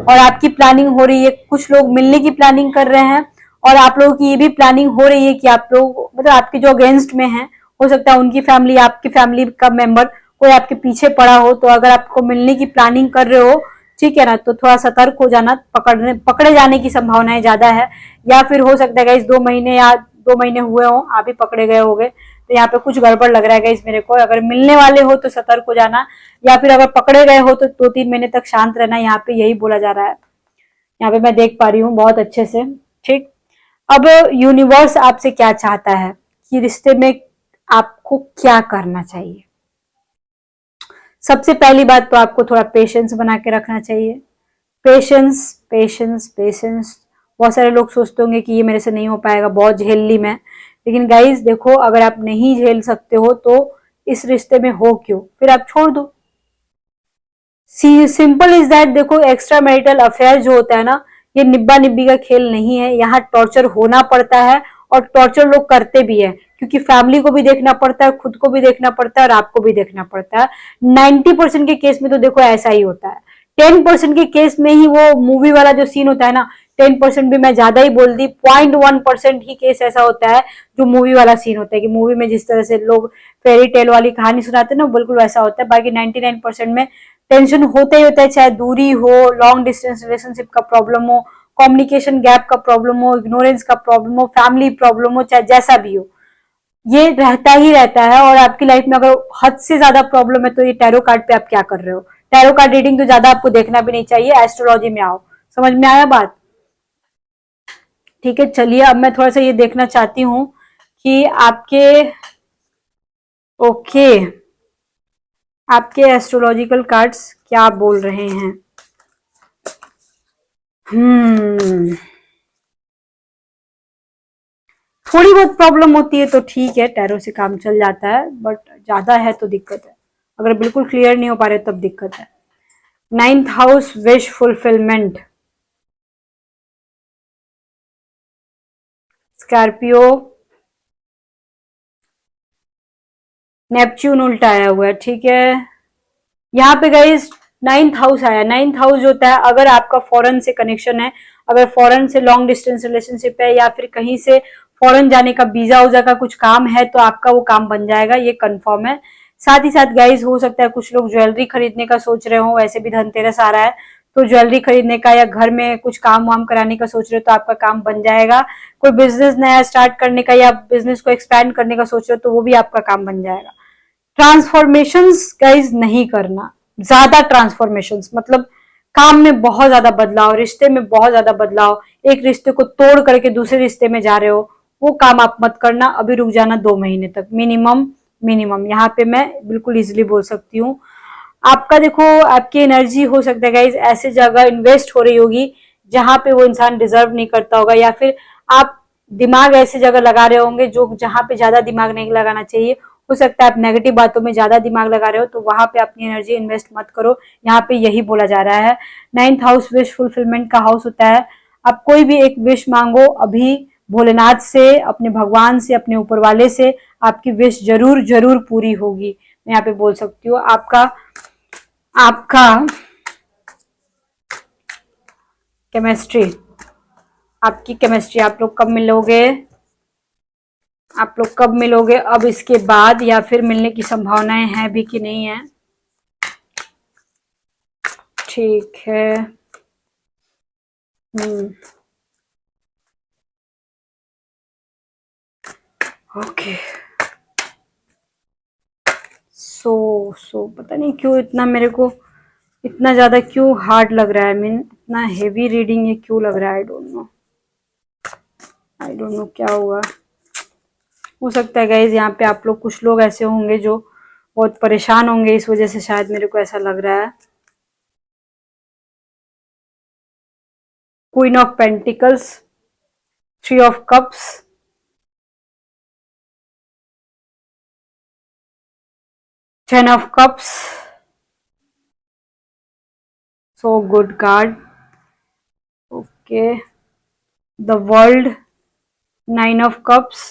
S1: और आपकी प्लानिंग हो रही है, कुछ लोग मिलने की प्लानिंग कर रहे हैं और आप लोगों की ये भी प्लानिंग हो रही है कि आप लोग, मतलब आपके जो अगेंस्ट में है, हो सकता है उनकी फैमिली, आपकी फैमिली का मेंबर कोई आपके पीछे पड़ा हो। तो अगर आपको मिलने की प्लानिंग कर रहे हो, ठीक है ना, तो थोड़ा सतर्क हो जाना, पकड़े जाने की संभावनाएं ज्यादा है। या फिर हो सकता है इस 2 महीने या 2 महीने हुए हो, आप ही पकड़े गए होगे, तो यहाँ पे कुछ गड़बड़ लग रहा है इस मेरे को। अगर मिलने वाले हो तो सतर्क हो जाना, या फिर अगर पकड़े गए हो तो 2-3 महीने तक शांत रहना, यहाँ पे यही बोला जा रहा है। यहाँ पे मैं देख पा रही हूँ बहुत अच्छे से, ठीक। अब यूनिवर्स आपसे क्या चाहता है कि रिश्ते में आपको क्या करना चाहिए। सबसे पहली बात तो आपको थोड़ा पेशेंस बना के रखना चाहिए। Patience patience patience. बहुत सारे लोग सोचते होंगे कि ये मेरे से नहीं हो पाएगा, बहुत झेल ली मैं। लेकिन गाइज देखो, अगर आप नहीं झेल सकते हो तो इस रिश्ते में हो क्यों, फिर आप छोड़ दो। Simple is that. देखो, एक्स्ट्रा मैरिटल अफेयर जो होता है ना, ये निब्बा निब्बी का खेल नहीं है। यहाँ टॉर्चर होना पड़ता है और टॉर्चर लोग करते भी है, क्योंकि फैमिली को भी देखना पड़ता है, खुद को भी देखना पड़ता है और आपको भी देखना पड़ता है। 90% के केस में तो देखो ऐसा ही होता है। 10% के केस में ही वो मूवी वाला जो सीन होता है ना, 10% भी मैं ज्यादा ही बोल दी, 0.1% ही केस ऐसा होता है जो मूवी वाला सीन होता है, कि मूवी में जिस तरह से लोग फेरी टेल वाली कहानी सुनाते हैं ना, बिल्कुल वैसा होता है। बाकी 99% में टेंशन होता ही होता है, चाहे दूरी हो, लॉन्ग डिस्टेंस रिलेशनशिप का प्रॉब्लम हो, कम्युनिकेशन गैप का प्रॉब्लम हो, इग्नोरेंस का प्रॉब्लम हो, फैमिली प्रॉब्लम हो, चाहे जैसा भी हो, ये रहता ही रहता है। और आपकी लाइफ में अगर हद से ज्यादा प्रॉब्लम है तो ये टैरो कार्ड पे आप क्या कर रहे हो। टैरो कार्ड रीडिंग तो ज्यादा आपको देखना भी नहीं चाहिए, एस्ट्रोलॉजी में आओ। समझ में आया बात, ठीक है। चलिए, अब मैं थोड़ा सा ये देखना चाहती हूँ कि आपके, ओके, आपके एस्ट्रोलॉजिकल कार्ड्स क्या बोल रहे हैं। थोड़ी बहुत प्रॉब्लम होती है तो ठीक है, टैरो से काम चल जाता है, बट ज्यादा है तो दिक्कत है। अगर बिल्कुल क्लियर नहीं हो पा रहे तब दिक्कत है। 9th house, wish fulfilment. Scorpio, Neptune उल्टा आया हुआ है, ठीक है। यहाँ पे गाइज 9th हाउस आया। 9th हाउस जो होता है, अगर आपका फॉरेन से कनेक्शन है, अगर फॉरेन से लॉन्ग डिस्टेंस रिलेशनशिप है, या फिर कहीं से फॉरेन जाने का वीजा उजा का कुछ काम है, तो आपका वो काम बन जाएगा, ये कंफर्म है। साथ ही साथ गाइज हो सकता है कुछ लोग ज्वेलरी खरीदने का सोच रहे हो, वैसे भी धनतेरस आ रहा है, तो ज्वेलरी खरीदने का या घर में कुछ काम वाम कराने का सोच रहे हो तो आपका काम बन जाएगा। कोई बिजनेस नया स्टार्ट करने का या बिजनेस को एक्सपैंड करने का सोच रहे हो तो वो भी आपका काम बन जाएगा। ट्रांसफॉर्मेशंस गाइज नहीं करना, ज्यादा ट्रांसफॉर्मेशंस मतलब काम में बहुत ज्यादा बदलाव, रिश्ते में बहुत ज्यादा बदलाव, एक रिश्ते को तोड़ करके दूसरे रिश्ते में जा रहे हो, वो काम आप मत करना। अभी रुक जाना 2 महीने तक मिनिमम। मिनिमम यहाँ पे मैं बिल्कुल इजिली बोल सकती हूँ। आपका देखो, आपकी एनर्जी हो सकता है गाइज ऐसे जगह इन्वेस्ट हो रही होगी जहां पे वो इंसान डिजर्व नहीं करता होगा, या फिर आप दिमाग ऐसी जगह लगा रहे होंगे जो जहां पे ज्यादा दिमाग नहीं लगाना चाहिए। हो सकता है आप नेगेटिव बातों में ज्यादा दिमाग लगा रहे हो, तो वहां पे अपनी एनर्जी इन्वेस्ट मत करो। यहाँ पे यही बोला जा रहा है। 9th हाउस विश फुलफिलमेंट का हाउस होता है। आप कोई भी एक विश मांगो अभी भोलेनाथ से, अपने भगवान से, अपने ऊपर वाले से, आपकी विश जरूर जरूर पूरी होगी। मैं यहाँ पे बोल सकती हूँ। आपका आपका केमिस्ट्री, आपकी केमिस्ट्री, आप लोग कब मिलोगे? आप लोग कब मिलोगे अब इसके बाद, या फिर मिलने की संभावनाएं हैं भी कि नहीं है? ठीक है। ओके। सो पता नहीं क्यों इतना मेरे को इतना ज्यादा क्यों हार्ड लग रहा है। मीन इतना हेवी रीडिंग ये क्यों लग रहा है? I don't know, I don't know क्या हुआ। हो सकता है गाइज यहाँ पे आप लोग, कुछ लोग ऐसे होंगे जो बहुत परेशान होंगे, इस वजह से शायद मेरे को ऐसा लग रहा है। Queen of pentacles, 3 of cups, Ten of Cups, so good card. Okay, the World, 9 of Cups,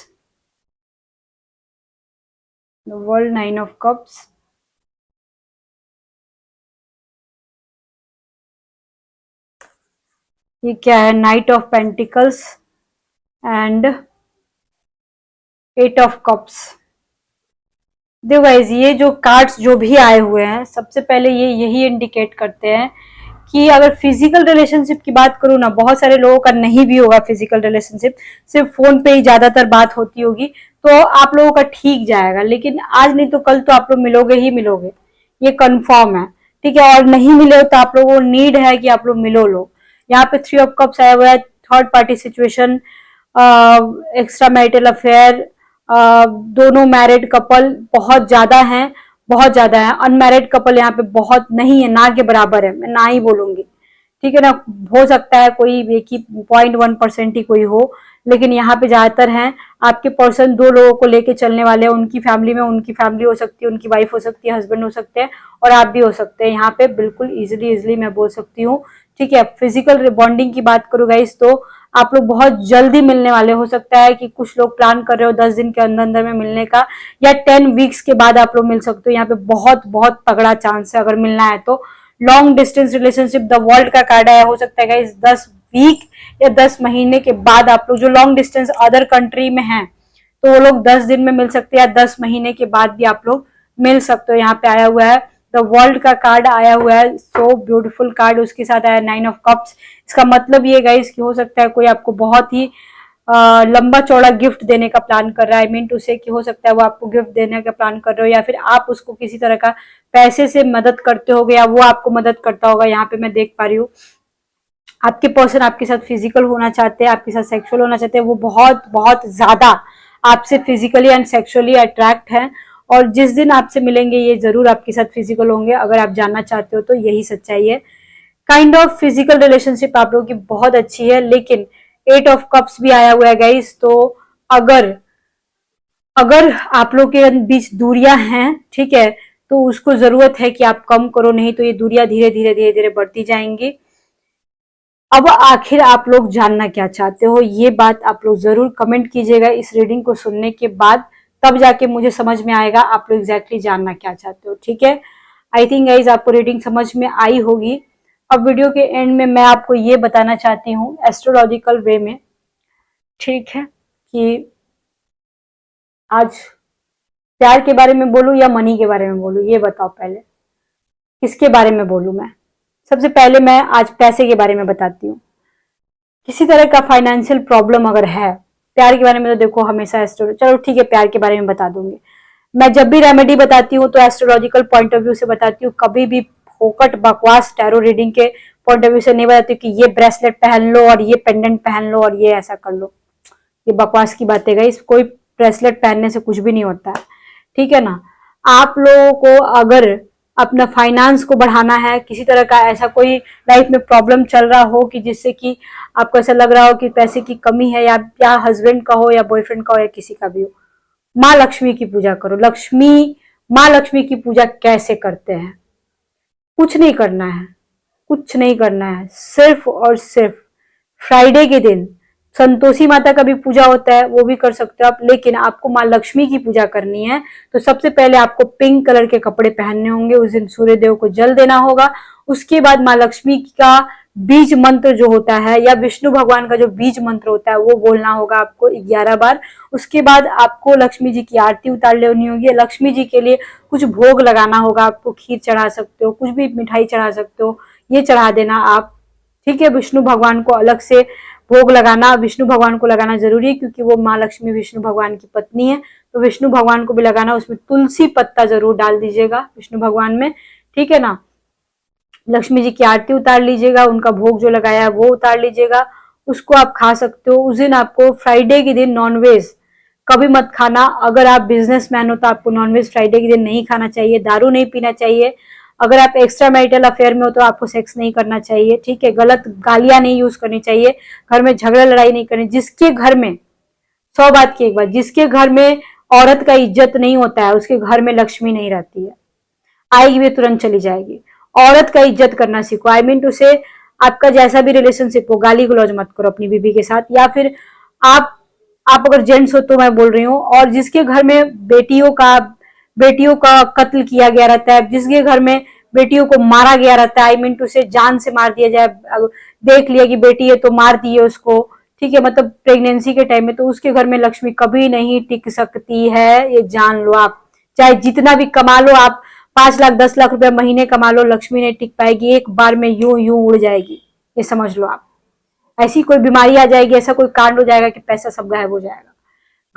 S1: the World, 9 of Cups. ये क्या है? Knight of Pentacles and 8 of Cups. देखो गाइज, ये जो कार्ड्स जो भी आए हुए हैं, सबसे पहले ये यही इंडिकेट करते हैं कि अगर फिजिकल रिलेशनशिप की बात करूँ ना, बहुत सारे लोगों का नहीं भी होगा फिजिकल रिलेशनशिप, सिर्फ फोन पे ही ज्यादातर बात होती होगी, तो आप लोगों का ठीक जाएगा। लेकिन आज नहीं तो कल तो आप लोग मिलोगे ही मिलोगे, ये कंफर्म है, ठीक है। और नहीं मिले हो तो आप लोगों को नीड है कि आप लोग मिलो लो। यहाँ पे 3 ऑफ कप्स आया हुआ है, third party situation, extra marital affair, दोनों मैरिड कपल बहुत ज्यादा हैं, बहुत ज्यादा है। अनमैरिड कपल यहाँ पे बहुत नहीं है, ना के बराबर है, मैं ना ही बोलूंगी, ठीक है ना। हो सकता है कोई एक ही 0.1% ही कोई हो, लेकिन यहाँ पे ज्यादातर हैं। आपके पर्सन 2 लोगों को लेके चलने वाले हैं, उनकी फैमिली में उनकी फैमिली हो सकती है, उनकी वाइफ हो सकती है, हस्बैंड हो सकते हैं, और आप भी हो सकते हैं। यहाँ पे बिल्कुल इजिली इजिली मैं बोल सकती हूँ, ठीक है। फिजिकल बॉन्डिंग की बात करूँ गाइस, तो आप लोग बहुत जल्दी मिलने वाले। हो सकता है कि कुछ लोग प्लान कर रहे हो 10 दिन के अंदर अंदर में मिलने का, या 10 वीक्स के बाद आप लोग मिल सकते हो। यहाँ पे बहुत बहुत तगड़ा चांस है अगर मिलना है तो। Long distance relationship, the world का कार्ड है। हो सकता है गाइस 10 वीक या 10 महीने के बाद आप लोग जो लॉन्ग डिस्टेंस अदर कंट्री में हैं, तो वो लोग 10 दिन में मिल सकते हैं, या 10 महीने के बाद भी आप लोग मिल सकते हो। यहाँ पे आया हुआ है द वर्ल्ड का कार्ड आया हुआ है, सो ब्यूटीफुल कार्ड। उसके साथ आया 9 ऑफ कप्स। इसका मतलब ये गाइस कि हो सकता है कोई आपको बहुत ही लंबा चौड़ा गिफ्ट देने का प्लान कर रहा है। आई मीन टू से कि हो सकता है वो आपको गिफ्ट देने का प्लान कर रहे हो, या फिर आप उसको किसी तरह का पैसे से मदद करते होगे, या वो आपको मदद करता होगा। यहाँ पे मैं देख पा रही हूँ आपके पर्सन आपके साथ फिजिकल होना चाहते हैं, आपके साथ सेक्सुअल होना चाहते हैं। वो बहुत बहुत ज्यादा आपसे फिजिकली एंड सेक्सुअली अट्रैक्ट हैं, और जिस दिन आपसे मिलेंगे ये जरूर आपके साथ फिजिकल होंगे। अगर आप जानना चाहते हो तो यही सच्चाई है। काइंड ऑफ फिजिकल रिलेशनशिप आप लोगों की बहुत अच्छी है, लेकिन 8 ऑफ कप्स भी आया हुआ है गाइस। तो अगर अगर आप लोग के बीच दूरियां हैं, ठीक है, तो उसको जरूरत है कि आप कम करो, नहीं तो ये दूरियां धीरे धीरे धीरे धीरे बढ़ती जाएंगी। अब आखिर आप लोग जानना क्या चाहते हो, ये बात आप लोग जरूर कमेंट कीजिएगा इस रीडिंग को सुनने के बाद, तब जाके मुझे समझ में आएगा आप लोग एग्जैक्टली जानना क्या चाहते हो। ठीक है, आई थिंक गाइज आपको रीडिंग समझ में आई होगी। अब वीडियो के एंड में मैं आपको ये बताना चाहती हूँ एस्ट्रोलॉजिकल वे में, ठीक है, कि आज प्यार के बारे में बोलूं या मनी के बारे में बोलूं, ये बताओ पहले किसके बारे में बोलूं मैं। सबसे पहले मैं आज पैसे के बारे में बताती हूँ। किसी तरह का फाइनेंशियल प्रॉब्लम अगर है, प्यार के बारे में तो देखो हमेशा चलो ठीक है प्यार के बारे में बता दूंगी। मैं जब भी रेमेडी बताती हूँ तो एस्ट्रोलॉजिकल पॉइंट ऑफ व्यू से बताती हूँ, कभी भी फोकट बकवास टैरो रीडिंग के पॉइंट ऑफ व्यू से नहीं बताती कि ये ब्रेसलेट पहन लो और ये पेंडेंट पहन लो और ये ऐसा कर लो। ये बकवास की बातें गई, कोई ब्रेसलेट पहनने से कुछ भी नहीं होता है, ठीक है ना। आप लोगों को अगर अपना फाइनेंस को बढ़ाना है, किसी तरह का ऐसा कोई लाइफ में प्रॉब्लम चल रहा हो कि जिससे कि आपको ऐसा लग रहा हो कि पैसे की कमी है, या हस्बैंड का हो या बॉयफ्रेंड का हो या किसी का भी हो, माँ लक्ष्मी की पूजा करो। माँ लक्ष्मी की पूजा कैसे करते हैं? कुछ नहीं करना है, कुछ नहीं करना है, सिर्फ और सिर्फ फ्राइडे के दिन संतोषी माता का भी पूजा होता है, वो भी कर सकते हो आप, लेकिन आपको माँ लक्ष्मी की पूजा करनी है तो सबसे पहले आपको पिंक कलर के कपड़े पहनने होंगे। उस दिन सूर्य देव को जल देना होगा। उसके बाद माँ लक्ष्मी का बीज मंत्र जो होता है या विष्णु भगवान का जो बीज मंत्र होता है वो बोलना होगा आपको 11 बार। उसके बाद आपको लक्ष्मी जी की आरती उतार लेनी होगी। लक्ष्मी जी के लिए कुछ भोग लगाना होगा आपको, खीर चढ़ा सकते हो, कुछ भी मिठाई चढ़ा सकते हो, ये चढ़ा देना आप, ठीक है। विष्णु भगवान को अलग से भोग लगाना, विष्णु भगवान को लगाना जरूरी है क्योंकि वो माँ लक्ष्मी विष्णु भगवान की पत्नी है, तो विष्णु भगवान को भी लगाना। उसमें तुलसी पत्ता जरूर डाल दीजिएगा विष्णु भगवान में, ठीक है ना। लक्ष्मी जी की आरती उतार लीजिएगा, उनका भोग जो लगाया है वो उतार लीजिएगा, उसको आप खा सकते हो। उस दिन आपको फ्राइडे के दिन नॉनवेज कभी मत खाना। अगर आप बिजनेसमैन हो तो आपको नॉनवेज फ्राइडे के दिन नहीं खाना चाहिए, दारू नहीं पीना चाहिए। अगर आप एक्स्ट्रा मैरिटल अफेयर में हो तो आपको सेक्स नहीं करना चाहिए, ठीक है। गलत गालियां नहीं यूज करनी चाहिए, घर में झगड़ा लड़ाई नहीं करनी। जिसके घर में 100 बात की एक बात, जिसके घर में औरत का इज्जत नहीं होता है उसके घर में लक्ष्मी नहीं रहती है, आएगी भी तुरंत चली जाएगी। औरत का इज्जत करना सीखो। आई मीन टू से, आपका जैसा भी रिलेशनशिप हो, गाली गलौज मत करो अपनी बीबी के साथ, या फिर आप अगर जेंट्स हो तो मैं बोल रही हूँ। और जिसके घर में बेटियों का कत्ल किया गया रहता है, जिसके घर में बेटियों को मारा गया रहता है, आई मीन टू से जान से मार दिया जाए, देख लिया कि बेटी है तो मार दिए उसको, ठीक है, मतलब प्रेगनेंसी के टाइम में, तो उसके घर में लक्ष्मी कभी नहीं टिक सकती है, ये जान लो आप। चाहे जितना भी कमा लो आप, 5 लाख 10 लाख रुपए महीने कमा लो, लक्ष्मी नहीं टिक पाएगी, एक बार में यूं यूं उड़ जाएगी, ये समझ लो आप। ऐसी कोई बीमारी आ जाएगी, ऐसा कोई कांड हो जाएगा कि पैसा सब गायब हो जाएगा।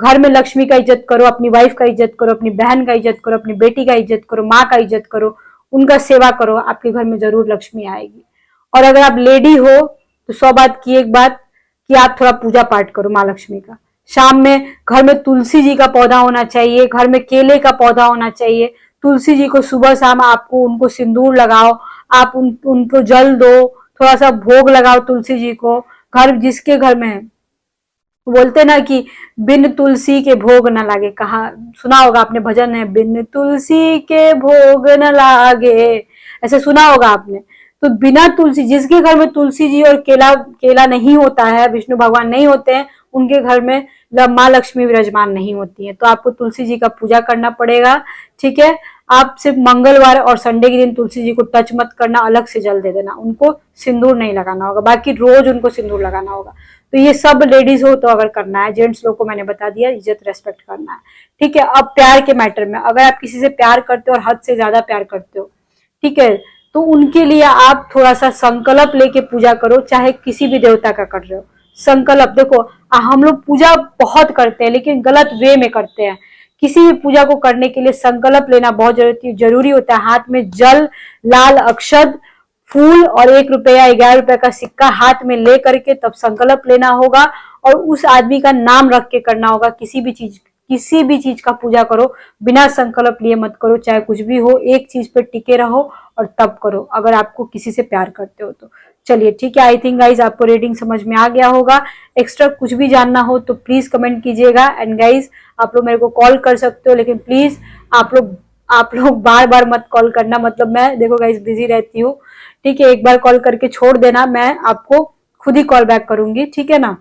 S1: घर में लक्ष्मी का इज्जत करो, अपनी वाइफ का इज्जत करो, अपनी बहन का इज्जत करो, अपनी बेटी का इज्जत करो, माँ का इज्जत करो, उनका सेवा करो, आपके घर में जरूर लक्ष्मी आएगी। और अगर आप लेडी हो तो 100 बात की एक बात कि आप थोड़ा पूजा पाठ करो माँ लक्ष्मी का। शाम में घर में तुलसी जी का पौधा होना चाहिए, घर में केले का पौधा होना चाहिए। तुलसी जी को सुबह शाम आपको उनको सिंदूर लगाओ, आप उनको जल दो, थोड़ा सा भोग लगाओ तुलसी जी को। घर जिसके घर में बोलते ना कि बिन तुलसी के भोग न लागे, कहा सुना होगा आपने, भजन है, बिन तुलसी के भोग न लागे, ऐसे सुना होगा आपने। तो बिना तुलसी, जिसके घर में तुलसी जी और केला नहीं होता है, विष्णु भगवान नहीं होते हैं, उनके घर में माँ लक्ष्मी विराजमान नहीं होती है। तो आपको तुलसी जी का पूजा करना पड़ेगा, ठीक है। आप सिर्फ मंगलवार और संडे के दिन तुलसी जी को टच मत करना, अलग से जल दे देना, उनको सिंदूर नहीं लगाना होगा, बाकी रोज उनको सिंदूर लगाना होगा। तो ये सब लेडीज हो तो अगर करना है, जेंट्स लोग को मैंने बता दिया, इज्जत रेस्पेक्ट करना है, ठीक है। अब प्यार के मैटर में, अगर आप किसी से प्यार करते हो और हद से ज्यादा प्यार करते हो, ठीक है, तो उनके लिए आप थोड़ा सा संकल्प लेके पूजा करो, चाहे किसी भी देवता का कर रहे हो। संकल्प देखो, हम लोग पूजा बहुत करते हैं लेकिन गलत वे में करते हैं। किसी भी पूजा को करने के लिए संकल्प लेना बहुत जरूरी होता है। हाथ में जल, लाल अक्षत, फूल और 1 रुपया 11 रुपए का सिक्का हाथ में ले करके तब संकल्प लेना होगा, और उस आदमी का नाम रख के करना होगा। किसी भी चीज का पूजा करो, बिना संकल्प लिए मत करो, चाहे कुछ भी हो, एक चीज पे टिके रहो और तब करो, अगर आपको किसी से प्यार करते हो तो। चलिए ठीक है, आई थिंक गाइज आपको रीडिंग समझ में आ गया होगा। एक्स्ट्रा कुछ भी जानना हो तो प्लीज कमेंट कीजिएगा। एंड गाइज आप लोग मेरे को कॉल कर सकते हो, लेकिन प्लीज आप लोग बार बार मत कॉल करना, मतलब मैं देखो गाइज बिजी रहती हूँ, ठीक है। एक बार कॉल करके छोड़ देना, मैं आपको खुद ही कॉल बैक करूंगी, ठीक है ना।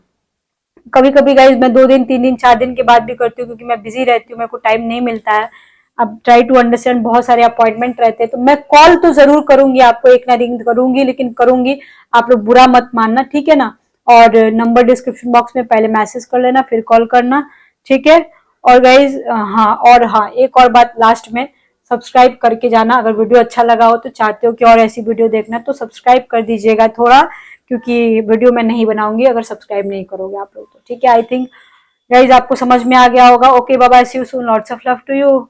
S1: कभी कभी गाइज मैं 2 दिन 3 दिन 4 दिन के बाद भी करती हूँ, क्योंकि मैं बिजी रहती हूँ, मेरे को टाइम नहीं मिलता है। अब ट्राई टू अंडरस्टैंड, बहुत सारे अपॉइंटमेंट रहते हैं, तो मैं कॉल तो जरूर करूंगी आपको, एक ना रिंग करूंगी, लेकिन करूंगी, आप लोग बुरा मत मानना, ठीक है ना। और नंबर डिस्क्रिप्शन बॉक्स में पहले मैसेज कर लेना, फिर कॉल करना, ठीक है। और गाइज हाँ, एक और बात लास्ट में, सब्सक्राइब करके जाना, अगर वीडियो अच्छा लगा हो तो, चाहते हो कि और ऐसी वीडियो देखना, तो सब्सक्राइब कर दीजिएगा थोड़ा, क्योंकि वीडियो मैं नहीं बनाऊंगी अगर सब्सक्राइब नहीं करोगे आप लोग तो, ठीक है। आई थिंक गाइज आपको समझ में आ गया होगा। Okay, bye bye, see you soon, lots of love to you.